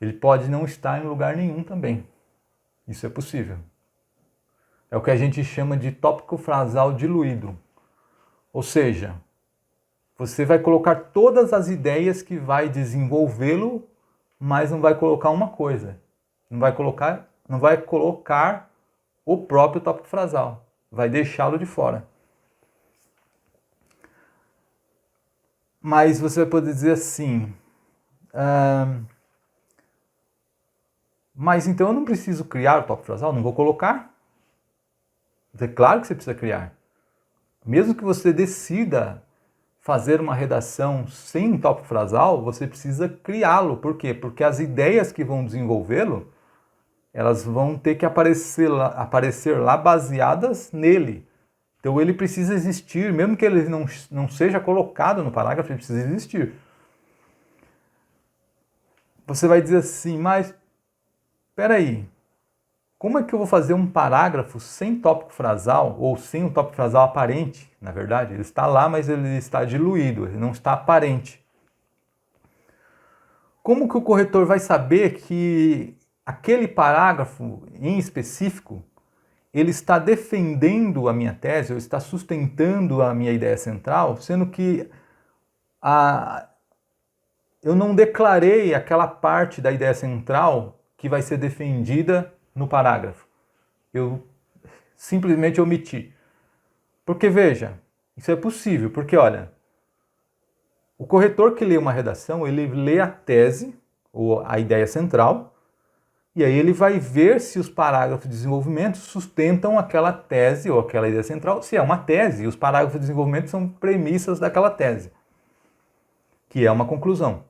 Ele pode não estar em lugar nenhum também. Isso é possível. É o que a gente chama de tópico frasal diluído. Ou seja, você vai colocar todas as ideias que vai desenvolvê-lo, mas não vai colocar uma coisa. Não vai colocar o próprio tópico frasal. Vai deixá-lo de fora. Mas você vai poder dizer assim, mas então eu não preciso criar o tópico frasal? Não vou colocar? É claro que você precisa criar. Mesmo que você decida fazer uma redação sem tópico frasal, você precisa criá-lo. Por quê? Porque as ideias que vão desenvolvê-lo, elas vão ter que aparecer lá baseadas nele. Então ele precisa existir, mesmo que ele não seja colocado no parágrafo, ele precisa existir. Você vai dizer assim, mas espera aí, como é que eu vou fazer um parágrafo sem tópico frasal, ou sem um tópico frasal aparente? Na verdade, ele está lá, mas ele está diluído, ele não está aparente. Como que o corretor vai saber que aquele parágrafo em específico, ele está defendendo a minha tese, ou está sustentando a minha ideia central, sendo que eu não declarei aquela parte da ideia central que vai ser defendida no parágrafo. Eu simplesmente omiti. Porque veja, isso é possível, porque olha, o corretor que lê uma redação, ele lê a tese, ou a ideia central, e aí ele vai ver se os parágrafos de desenvolvimento sustentam aquela tese ou aquela ideia central. Se é uma tese, os parágrafos de desenvolvimento são premissas daquela tese, que é uma conclusão.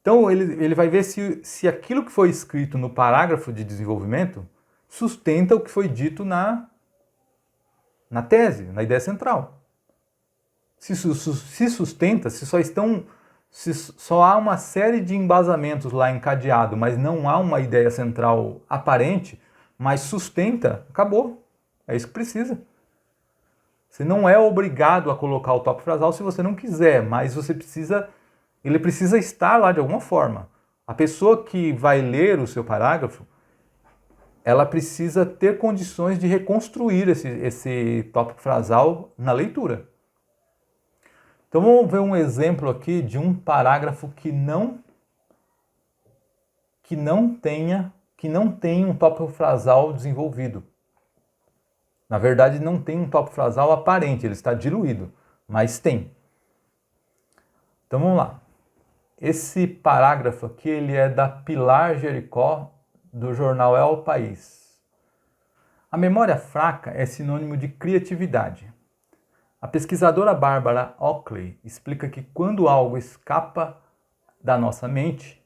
Então ele vai ver se aquilo que foi escrito no parágrafo de desenvolvimento sustenta o que foi dito na tese, na ideia central. Se sustenta, se só há uma série de embasamentos lá encadeado, mas não há uma ideia central aparente, mas sustenta, acabou. É isso que precisa. Você não é obrigado a colocar o tópico frasal se você não quiser, mas ele precisa estar lá de alguma forma. A pessoa que vai ler o seu parágrafo, ela precisa ter condições de reconstruir esse tópico frasal na leitura. Então vamos ver um exemplo aqui de um parágrafo que não tem um tópico frasal desenvolvido. Na verdade, não tem um tópico frasal aparente, ele está diluído, mas tem. Então vamos lá. Esse parágrafo aqui ele é da Pilar Jericó, do jornal É o País. A memória fraca é sinônimo de criatividade. A pesquisadora Barbara Oakley explica que quando algo escapa da nossa mente,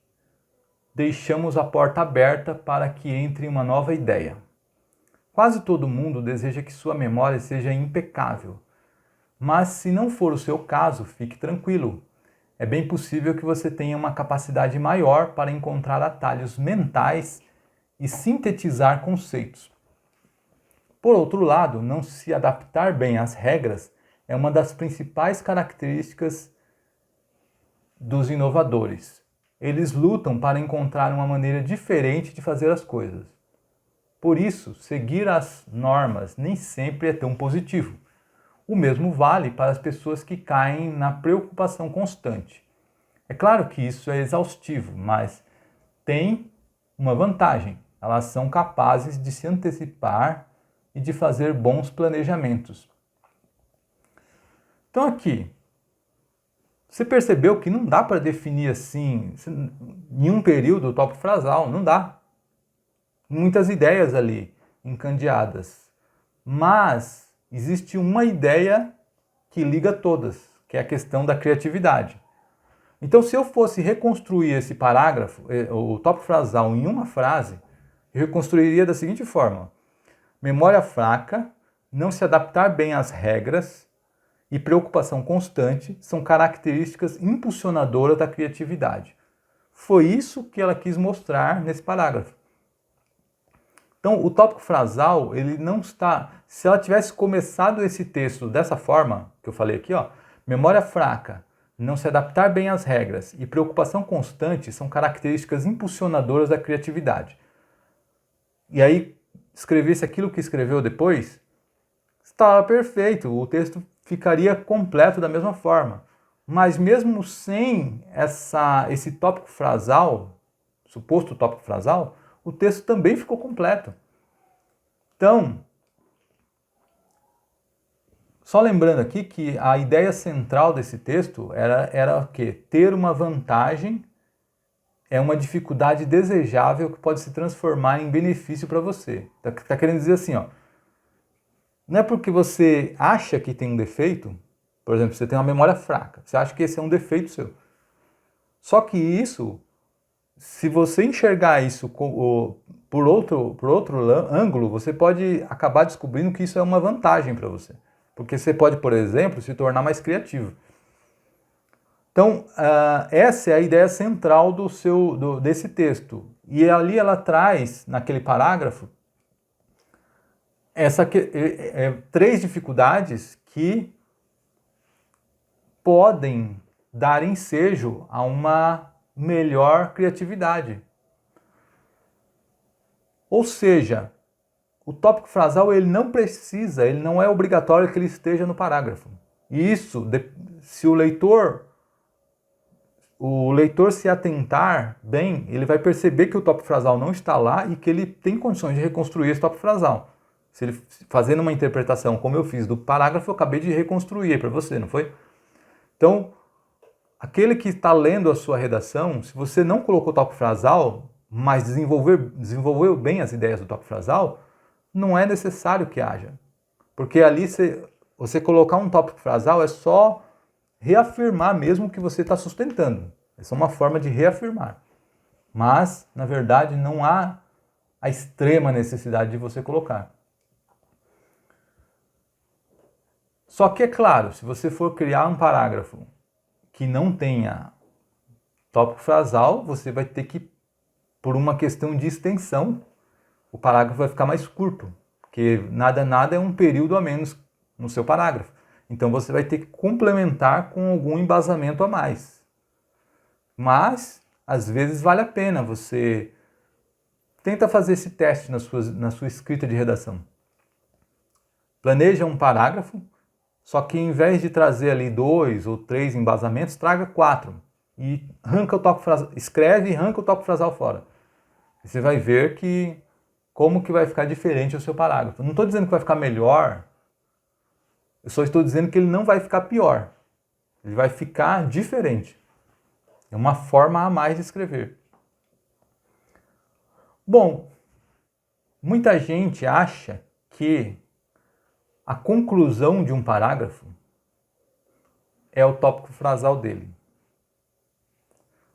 deixamos a porta aberta para que entre uma nova ideia. Quase todo mundo deseja que sua memória seja impecável, mas se não for o seu caso, fique tranquilo. É bem possível que você tenha uma capacidade maior para encontrar atalhos mentais e sintetizar conceitos. Por outro lado, não se adaptar bem às regras é uma das principais características dos inovadores. Eles lutam para encontrar uma maneira diferente de fazer as coisas. Por isso, seguir as normas nem sempre é tão positivo. O mesmo vale para as pessoas que caem na preocupação constante. É claro que isso é exaustivo, mas tem uma vantagem. Elas são capazes de se antecipar e de fazer bons planejamentos. Então aqui, você percebeu que não dá para definir assim, em um período, o tópico frasal, não dá. Muitas ideias ali encandeadas. Mas existe uma ideia que liga todas, que é a questão da criatividade. Então, se eu fosse reconstruir esse parágrafo, o tópico frasal, em uma frase, eu reconstruiria da seguinte forma: memória fraca, não se adaptar bem às regras e preocupação constante são características impulsionadoras da criatividade. Foi isso que ela quis mostrar nesse parágrafo. Então, o tópico frasal, ele não está... Se ela tivesse começado esse texto dessa forma, que eu falei aqui, ó, memória fraca, não se adaptar bem às regras e preocupação constante são características impulsionadoras da criatividade. E aí, escrevesse aquilo que escreveu depois, estava perfeito, o texto ficaria completo da mesma forma. Mas mesmo sem esse tópico frasal, suposto tópico frasal, o texto também ficou completo. Então, só lembrando aqui que a ideia central desse texto era o quê? Ter uma vantagem é uma dificuldade desejável que pode se transformar em benefício para você. Tá querendo dizer assim, ó, não é porque você acha que tem um defeito, por exemplo, você tem uma memória fraca, você acha que esse é um defeito seu. Só que isso, se você enxergar isso por outro ângulo, você pode acabar descobrindo que isso é uma vantagem para você. Porque você pode, por exemplo, se tornar mais criativo. Então, essa é a ideia central desse texto. E ali ela traz, naquele parágrafo, três dificuldades que podem dar ensejo a uma melhor criatividade. Ou seja, o tópico frasal ele não é obrigatório que ele esteja no parágrafo. E isso, se o leitor se atentar bem, ele vai perceber que o tópico frasal não está lá e que ele tem condições de reconstruir esse tópico frasal. Se ele fazendo uma interpretação como eu fiz do parágrafo, eu acabei de reconstruir para você, não foi? Então, aquele que está lendo a sua redação, se você não colocou o tópico frasal, mas desenvolveu bem as ideias do tópico frasal, não é necessário que haja. Porque ali você colocar um tópico frasal é só reafirmar mesmo o que você está sustentando. É só uma forma de reafirmar. Mas, na verdade, não há a extrema necessidade de você colocar. Só que, é claro, se você for criar um parágrafo que não tenha tópico frasal, você vai ter que, por uma questão de extensão, o parágrafo vai ficar mais curto, porque nada é um período a menos no seu parágrafo. Então você vai ter que complementar com algum embasamento a mais. Mas, às vezes, vale a pena você tenta fazer esse teste na sua escrita de redação. Planeja um parágrafo, só que em vez de trazer ali 2 ou 3 embasamentos, traga 4. E arranca o tópico frasal, escreve e arranca o tópico frasal fora. E você vai ver como que vai ficar diferente o seu parágrafo. Não estou dizendo que vai ficar melhor, eu só estou dizendo que ele não vai ficar pior. Ele vai ficar diferente. É uma forma a mais de escrever. Bom, muita gente acha que a conclusão de um parágrafo é o tópico frasal dele.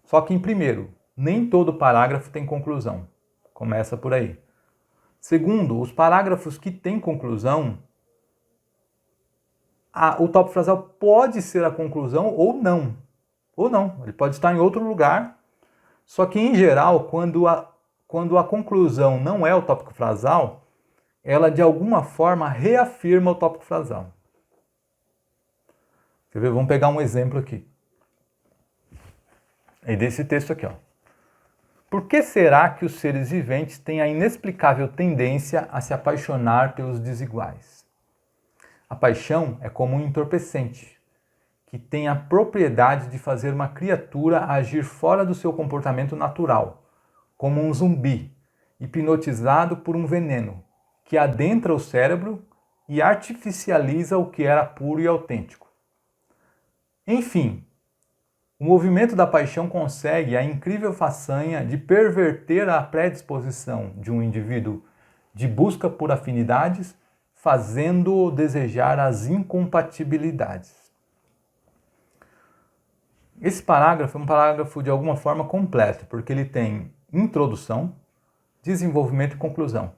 Só que, em primeiro, nem todo parágrafo tem conclusão. Começa por aí. Segundo, os parágrafos que têm conclusão, o tópico frasal pode ser a conclusão ou não. Ou não, ele pode estar em outro lugar. Só que, em geral, quando a conclusão não é o tópico frasal, ela de alguma forma reafirma o tópico frasal. Quer ver? Vamos pegar um exemplo aqui. É desse texto aqui, ó. Por que será que os seres viventes têm a inexplicável tendência a se apaixonar pelos desiguais? A paixão é como um entorpecente, que tem a propriedade de fazer uma criatura agir fora do seu comportamento natural, como um zumbi, hipnotizado por um veneno, que adentra o cérebro e artificializa o que era puro e autêntico. Enfim, o movimento da paixão consegue a incrível façanha de perverter a predisposição de um indivíduo de busca por afinidades, fazendo-o desejar as incompatibilidades. Esse parágrafo é um parágrafo de alguma forma completo, porque ele tem introdução, desenvolvimento e conclusão.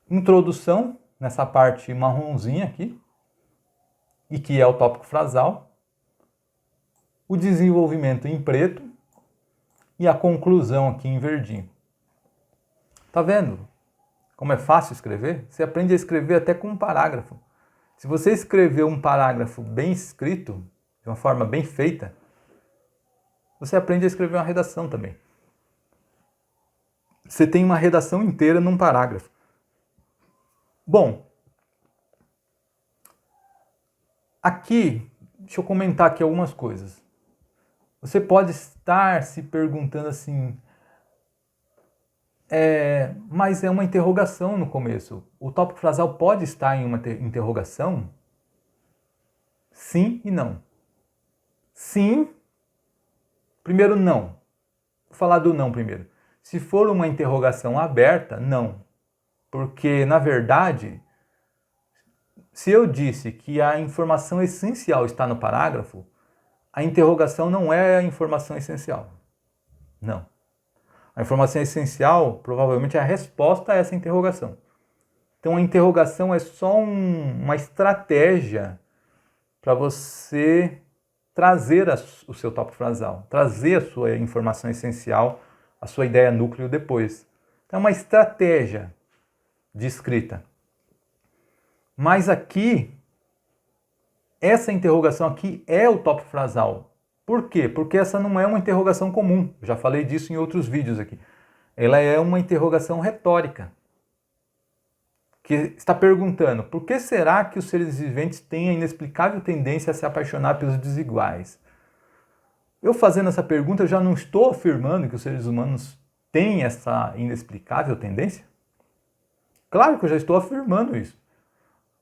Introdução, nessa parte marronzinha aqui, e que é o tópico frasal, o desenvolvimento em preto e a conclusão aqui em verdinho. Tá vendo como é fácil escrever? Você aprende a escrever até com um parágrafo. Se você escrever um parágrafo bem escrito, de uma forma bem feita, você aprende a escrever uma redação também. Você tem uma redação inteira num parágrafo. Bom, aqui, deixa eu comentar aqui algumas coisas. Você pode estar se perguntando assim, mas é uma interrogação no começo. O tópico frasal pode estar em uma interrogação? Sim e não. Sim, primeiro não. Vou falar do não primeiro. Se for uma interrogação aberta, não. Porque, na verdade, se eu disse que a informação essencial está no parágrafo, a interrogação não é a informação essencial. Não. A informação essencial, provavelmente, é a resposta a essa interrogação. Então, a interrogação é só uma estratégia para você trazer o seu tópico frasal, trazer a sua informação essencial, a sua ideia núcleo depois. Então, é uma estratégia de escrita. Mas aqui, essa interrogação aqui é o tópico frasal. Por quê? Porque essa não é uma interrogação comum. Eu já falei disso em outros vídeos aqui. Ela é uma interrogação retórica. que está perguntando: por que será que os seres viventes têm a inexplicável tendência a se apaixonar pelos desiguais? Eu fazendo essa pergunta, eu já não estou afirmando que os seres humanos têm essa inexplicável tendência? Claro que eu já estou afirmando isso.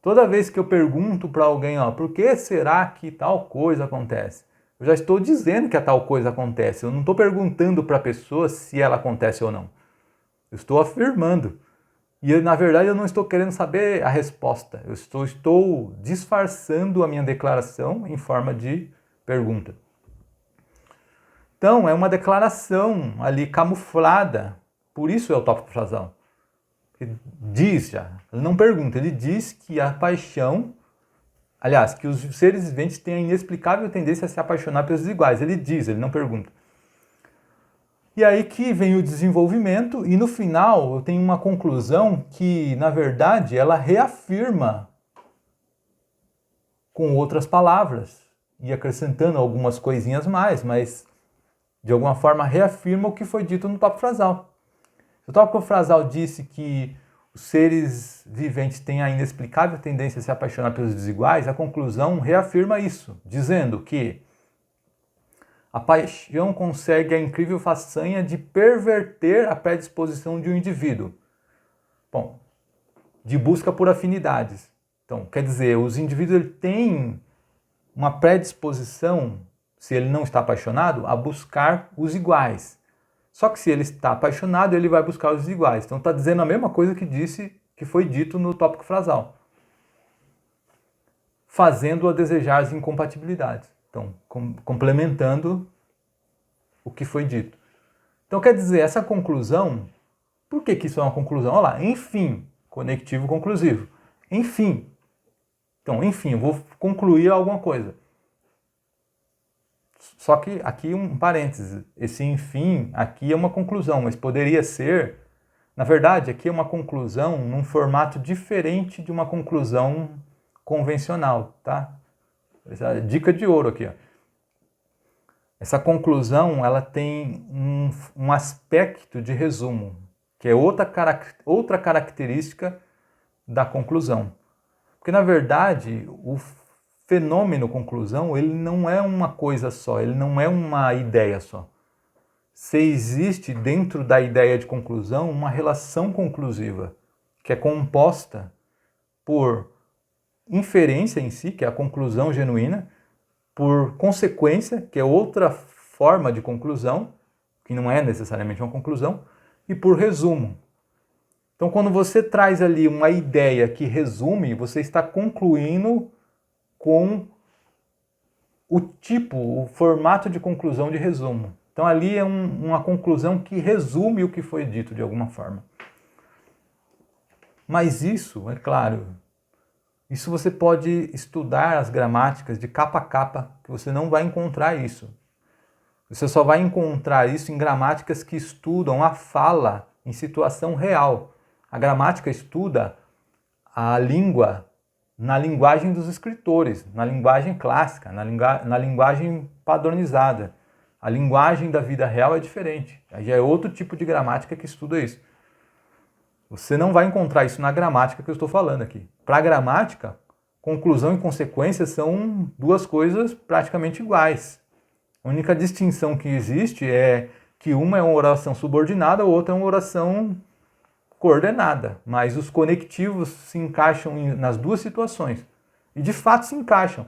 Toda vez que eu pergunto para alguém, por que será que tal coisa acontece? Eu já estou dizendo que a tal coisa acontece. Eu não estou perguntando para a pessoa se ela acontece ou não. Eu estou afirmando. E na verdade eu não estou querendo saber a resposta. Eu estou disfarçando a minha declaração em forma de pergunta. Então é uma declaração ali camuflada. Por isso é o tópico frasal. Ele diz já, ele não pergunta, ele diz que a paixão, aliás, que os seres viventes têm a inexplicável tendência a se apaixonar pelos iguais. Ele diz, ele não pergunta. E aí que vem o desenvolvimento e no final eu tenho uma conclusão que, na verdade, ela reafirma com outras palavras e acrescentando algumas coisinhas mais, mas de alguma forma reafirma o que foi dito no tópico frasal. O tópico frasal disse que os seres viventes têm a inexplicável tendência a se apaixonar pelos desiguais, a conclusão reafirma isso, dizendo que a paixão consegue a incrível façanha de perverter a predisposição de um indivíduo. Bom, de busca por afinidades. Então, quer dizer, os indivíduos têm uma predisposição, se ele não está apaixonado, a buscar os iguais. Só que se ele está apaixonado, ele vai buscar os iguais. Então está dizendo a mesma coisa que foi dito no tópico frasal. Fazendo-a desejar as incompatibilidades. Então, complementando o que foi dito. Então quer dizer, essa conclusão, por que isso é uma conclusão? Olha lá, enfim, conectivo conclusivo. Enfim. Então, enfim, eu vou concluir alguma coisa. Só que aqui um parêntese, esse enfim aqui é uma conclusão, mas poderia ser, na verdade, aqui é uma conclusão num formato diferente de uma conclusão convencional, tá? Essa é a dica de ouro aqui, ó. Essa conclusão, ela tem um aspecto de resumo, que é outra característica da conclusão. Porque, na verdade, o fenômeno conclusão, ele não é uma coisa só, ele não é uma ideia só. Se existe dentro da ideia de conclusão uma relação conclusiva, que é composta por inferência em si, que é a conclusão genuína, por consequência, que é outra forma de conclusão, que não é necessariamente uma conclusão, e por resumo. Então, quando você traz ali uma ideia que resume, você está concluindo com o formato de conclusão de resumo. Então ali é uma conclusão que resume o que foi dito de alguma forma. Mas isso, é claro, isso você pode estudar as gramáticas de capa a capa, que você não vai encontrar isso. Você só vai encontrar isso em gramáticas que estudam a fala em situação real. A gramática estuda a língua na linguagem dos escritores, na linguagem clássica, na linguagem padronizada. A linguagem da vida real é diferente. Aí já é outro tipo de gramática que estuda isso. Você não vai encontrar isso na gramática que eu estou falando aqui. Para a gramática, conclusão e consequência são duas coisas praticamente iguais. A única distinção que existe é que uma é uma oração subordinada, a outra é uma oração coordenada, mas os conectivos se encaixam nas duas situações. E de fato se encaixam,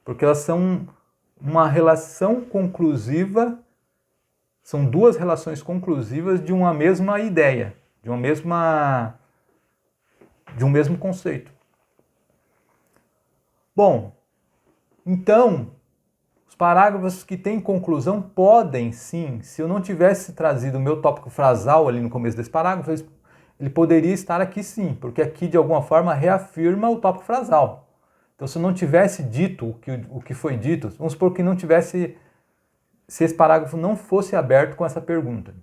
porque elas são uma relação conclusiva, são duas relações conclusivas de uma mesma ideia, de um mesmo conceito. Bom, então, os parágrafos que têm conclusão podem sim, se eu não tivesse trazido o meu tópico frasal ali no começo desse parágrafo, ele poderia estar aqui sim, porque aqui de alguma forma reafirma o tópico frasal. Então se eu não tivesse dito o que foi dito, vamos supor que não tivesse, se esse parágrafo não fosse aberto com essa pergunta.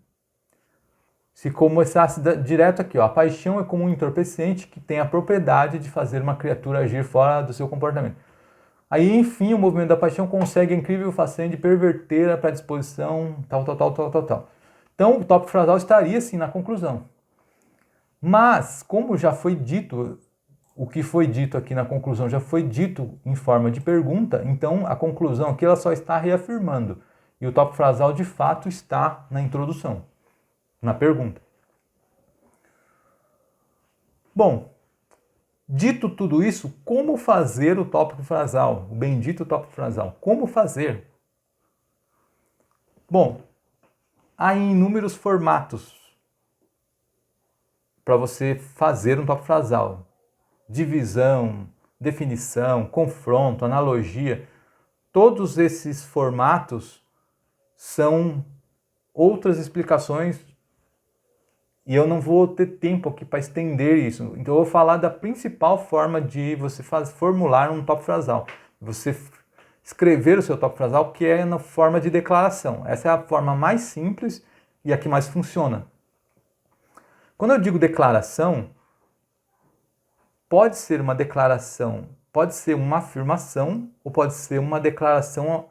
Se começasse direto aqui, a paixão é como um entorpecente que tem a propriedade de fazer uma criatura agir fora do seu comportamento. Aí, enfim, o movimento da paixão consegue a incrível façanha de perverter a predisposição, tal. Então o tópico frasal estaria sim na conclusão. Mas, como já foi dito, o que foi dito aqui na conclusão já foi dito em forma de pergunta, então a conclusão aqui ela só está reafirmando. E o tópico frasal de fato está na introdução, na pergunta. Bom, dito tudo isso, como fazer o tópico frasal? O bendito tópico frasal. Como fazer? Bom, há inúmeros formatos para você fazer um tópico frasal. Divisão, definição, confronto, analogia. Todos esses formatos são outras explicações e eu não vou ter tempo aqui para estender isso. Então eu vou falar da principal forma de você formular um tópico frasal. Você escrever o seu tópico frasal, que é na forma de declaração. Essa é a forma mais simples e a que mais funciona. Quando eu digo declaração, pode ser uma declaração, pode ser uma afirmação ou pode ser uma declaração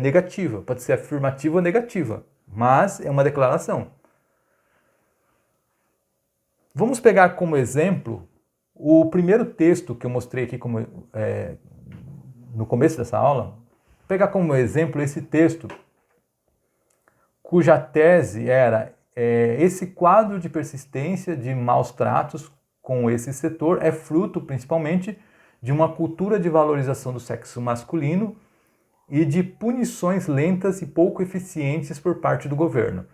negativa. Pode ser afirmativa ou negativa, mas é uma declaração. Vamos pegar como exemplo o primeiro texto que eu mostrei aqui no começo dessa aula. Vou pegar como exemplo esse texto, cuja tese era esse quadro de persistência de maus tratos com esse setor é fruto principalmente de uma cultura de valorização do sexo masculino e de punições lentas e pouco eficientes por parte do governo.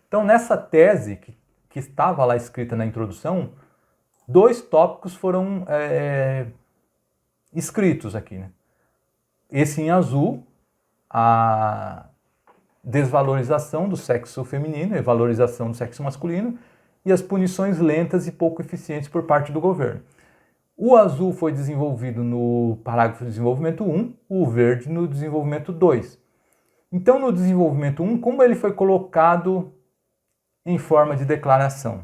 Então, nessa tese que estava lá escrita na introdução, 2 tópicos foram escritos aqui, né? Esse em azul, a desvalorização do sexo feminino e valorização do sexo masculino, e as punições lentas e pouco eficientes por parte do governo. O azul foi desenvolvido no parágrafo de desenvolvimento 1, o verde no desenvolvimento 2. Então, no desenvolvimento 1, como ele foi colocado em forma de declaração?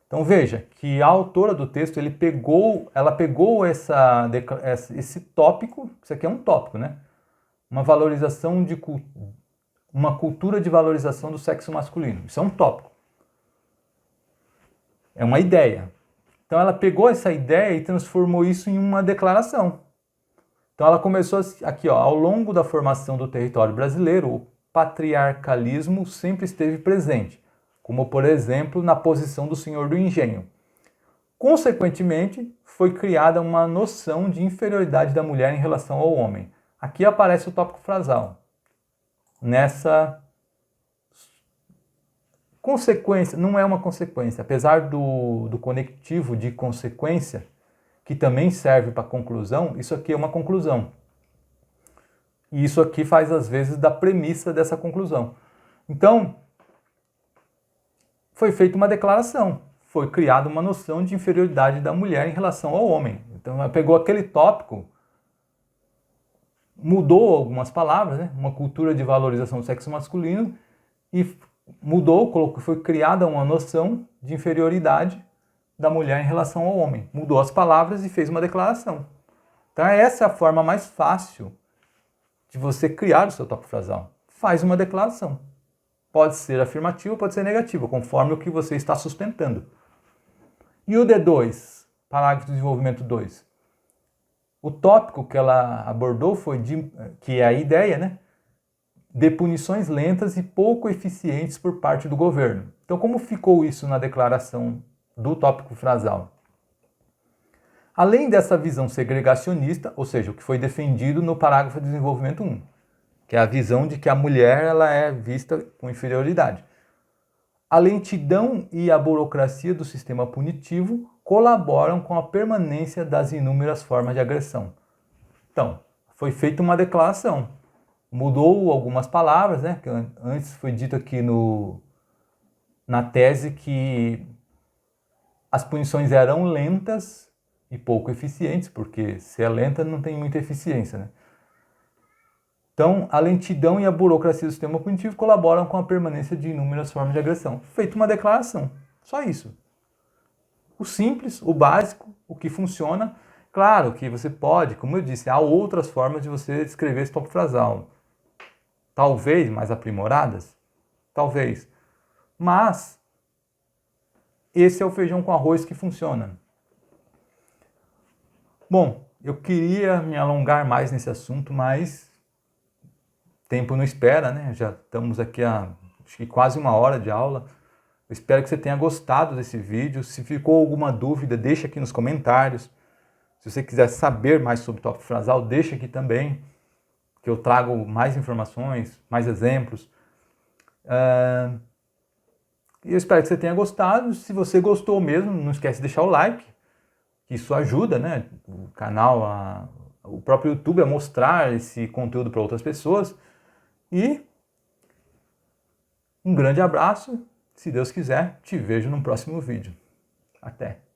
Então veja que a autora do texto ela pegou esse tópico, isso aqui é um tópico, né? Uma cultura de valorização do sexo masculino. Isso é um tópico. É uma ideia. Então ela pegou essa ideia e transformou isso em uma declaração. Então ela começou aqui, ó, ao longo da formação do território brasileiro, o patriarcalismo sempre esteve presente, como por exemplo na posição do senhor do engenho. Consequentemente, foi criada uma noção de inferioridade da mulher em relação ao homem. Aqui aparece o tópico frasal. Nessa consequência, não é uma consequência, apesar do conectivo de consequência, que também serve para conclusão, isso aqui é uma conclusão. E isso aqui faz às vezes da premissa dessa conclusão. Então, foi feita uma declaração, foi criada uma noção de inferioridade da mulher em relação ao homem. Então, ela pegou aquele tópico, mudou algumas palavras, né? Uma cultura de valorização do sexo masculino, e foi criada uma noção de inferioridade da mulher em relação ao homem. Mudou as palavras e fez uma declaração. Então essa é a forma mais fácil de você criar o seu tópico frasal. Faz uma declaração. Pode ser afirmativa, pode ser negativa, conforme o que você está sustentando. E o D2, parágrafo de desenvolvimento 2. O tópico que ela abordou que é a ideia, né? De punições lentas e pouco eficientes por parte do governo. Então, como ficou isso na declaração do tópico frasal? Além dessa visão segregacionista, ou seja, o que foi defendido no parágrafo de desenvolvimento 1, que é a visão de que a mulher ela é vista com inferioridade. A lentidão e a burocracia do sistema punitivo colaboram com a permanência das inúmeras formas de agressão. Então, foi feita uma declaração. Mudou algumas palavras, né? Que antes foi dito aqui na tese que as punições eram lentas e pouco eficientes, porque se é lenta não tem muita eficiência, né? Então, a lentidão e a burocracia do sistema punitivo colaboram com a permanência de inúmeras formas de agressão. Feita uma declaração, só isso. O simples, o básico, o que funciona. Claro que você pode, como eu disse, há outras formas de você escrever esse tópico frasal. Talvez mais aprimoradas, talvez. Mas esse é o feijão com arroz que funciona. Bom, eu queria me alongar mais nesse assunto, mas tempo não espera, né? Já estamos aqui há acho que quase 1 hora de aula. Eu espero que você tenha gostado desse vídeo. Se ficou alguma dúvida, deixa aqui nos comentários. Se você quiser saber mais sobre tópico frasal, deixa aqui também, que eu trago mais informações, mais exemplos. E eu espero que você tenha gostado. Se você gostou mesmo, não esquece de deixar o like. Isso ajuda, né? O canal, o próprio YouTube a mostrar esse conteúdo para outras pessoas. E um grande abraço. Se Deus quiser, te vejo no próximo vídeo. Até!